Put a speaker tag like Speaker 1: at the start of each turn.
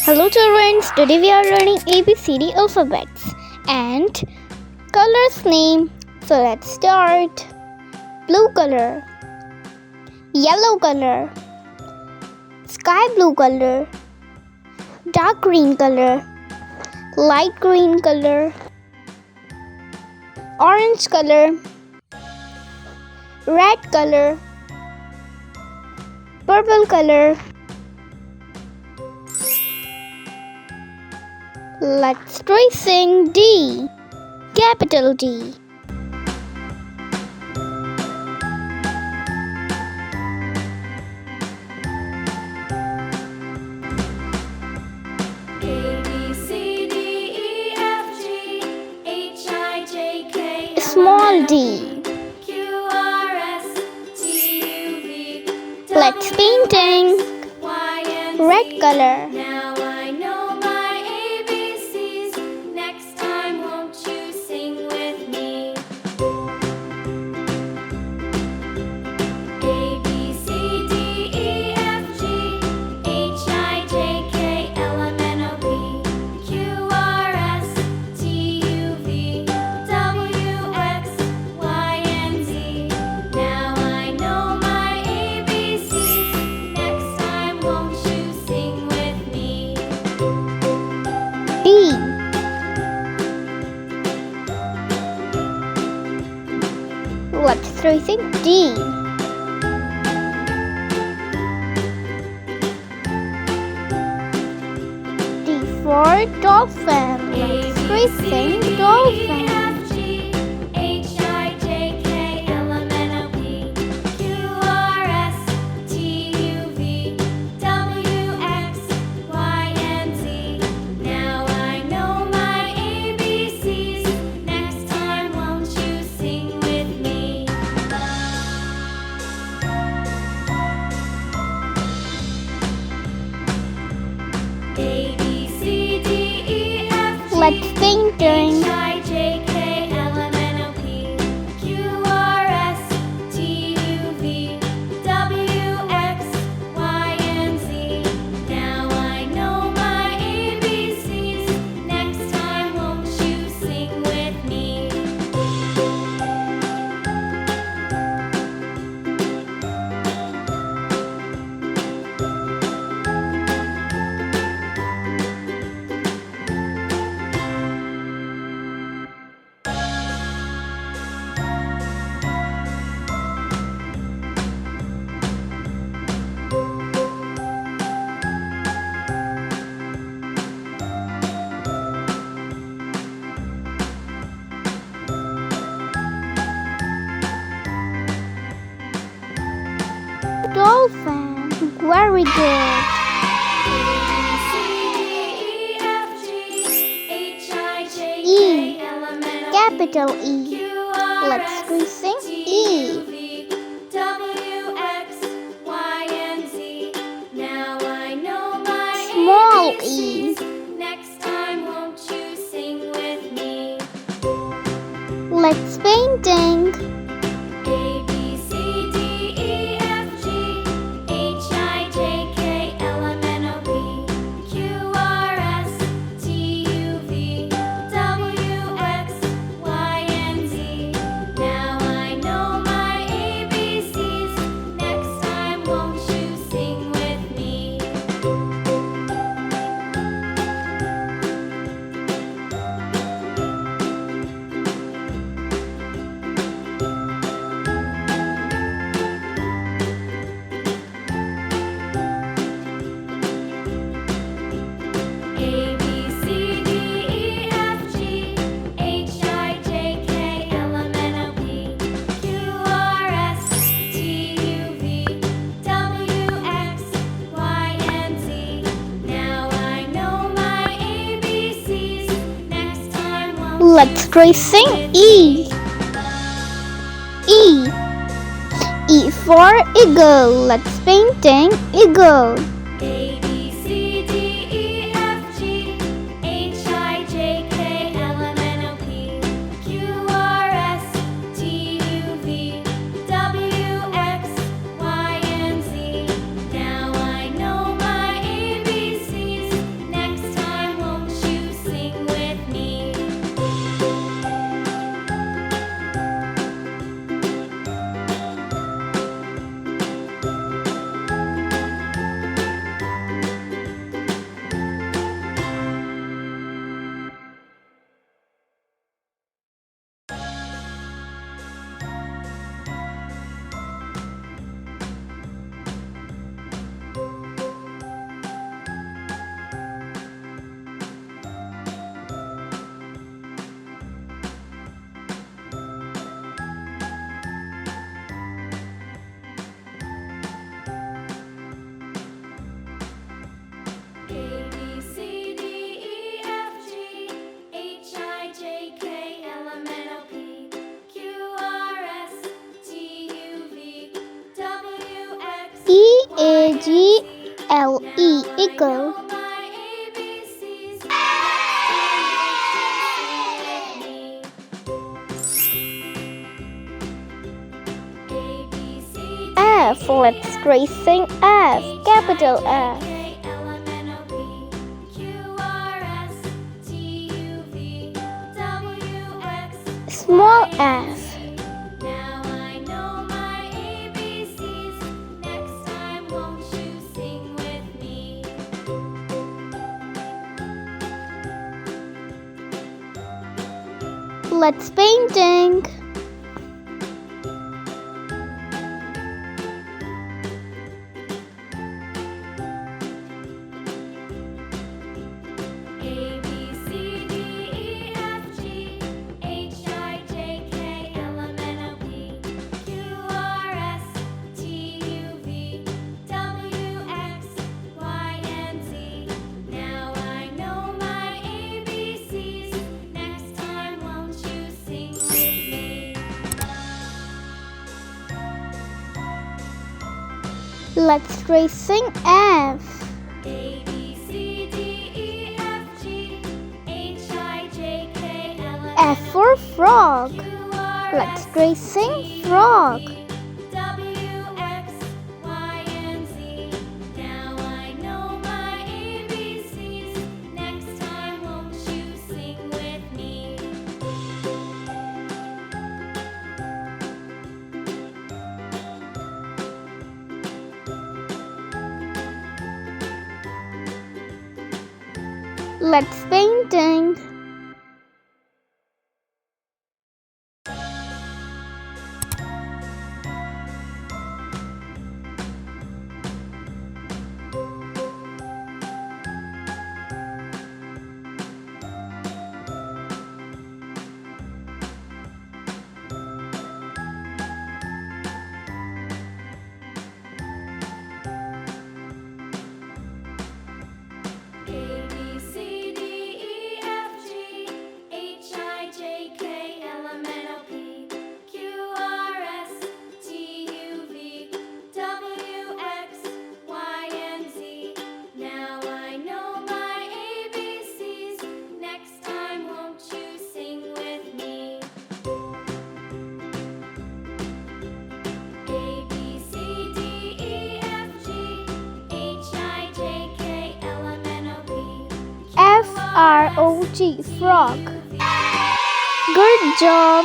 Speaker 1: Hello children, today we are learning ABCD alphabets and colors name. So let's start. Blue color, yellow color, sky blue color, dark green color, light green color, orange color, red color, purple color. Let's tracing D, capital D.
Speaker 2: A B C D E F G H I J K L
Speaker 1: Small
Speaker 2: M N O
Speaker 1: d.
Speaker 2: P Q R S T U V
Speaker 1: Let's painting.
Speaker 2: Y and Z.
Speaker 1: Red color.
Speaker 2: Now I know my ABCs. Next time, won't you sing with me? A B C D E F G H I J K L M N O P Q R S T U V W X Y and Z. Now I know my ABCs. Next time, won't you sing with me?
Speaker 1: D. Let's tracing D. D for dolphin. Let's tracing dolphin.
Speaker 2: A B C D E F G
Speaker 1: Let's painting.
Speaker 2: H I J K L M N O P Q R S T U V W X Y and Z. Now I know my ABCs. Next time, won't you sing with me?
Speaker 1: Dolphin. Very good. E. Capital E. Let's tracing E. Small e.
Speaker 2: Next time, won't you sing with me?
Speaker 1: Let's painting.
Speaker 2: A B C D E F G H I J K L M N O P Q R S T U V W X Y and Z. Now I know my ABCs. Next time, won't you sing with me? A B C D E F G H I J K L M N O P Q R S T U V W X Y and Z. Now I know my ABCs. Next time, won't
Speaker 1: Let's
Speaker 2: you
Speaker 1: tracing
Speaker 2: sing with
Speaker 1: E.
Speaker 2: me?
Speaker 1: E. E for eagle. Let's painting eagle.
Speaker 2: A B C D E F G H I J K L M N O P Q R S T U V W X Y and Z. Now I know my ABCs.
Speaker 1: eagle.
Speaker 2: My ABCs. A, B, C, D,
Speaker 1: F. Let's tracing F. Capital F.
Speaker 2: K, L, M, N, O, P, Q, R, S, T, U, V, W, X,
Speaker 1: Small
Speaker 2: Y,
Speaker 1: f.
Speaker 2: Now I know my ABCs. Next time, won't you sing with me?
Speaker 1: Let's painting.
Speaker 2: A, B, C, D, E, F, G, H, I, J, K, L, M, N, O, P, Q, R, S, T, U, V, W, X, Y, and Z. Now I know my ABCs. Next time, won't you sing with me?
Speaker 1: Let's tracing F.
Speaker 2: A, B, C, D, E, F, G, H, I, J, K, L, M,
Speaker 1: F for frog.
Speaker 2: Q, R,
Speaker 1: Let's
Speaker 2: S,
Speaker 1: tracing
Speaker 2: T,
Speaker 1: frog.
Speaker 2: U, V, W, X, Y, and Z. Now I know my ABCs. Next time, won't you sing with me?
Speaker 1: Let's painting.
Speaker 2: A, B, C, D, E, F, G, H, I, J, K, L, M, N, O, P, Q, R, S, T, U, V, W, X, Y, and Z. Now I know my ABCs. Next time, won't you sing with me? A, B, C, D, E, F, G, H, I, J, K, L, M, N, O, P,
Speaker 1: Frog. Frog. Good job.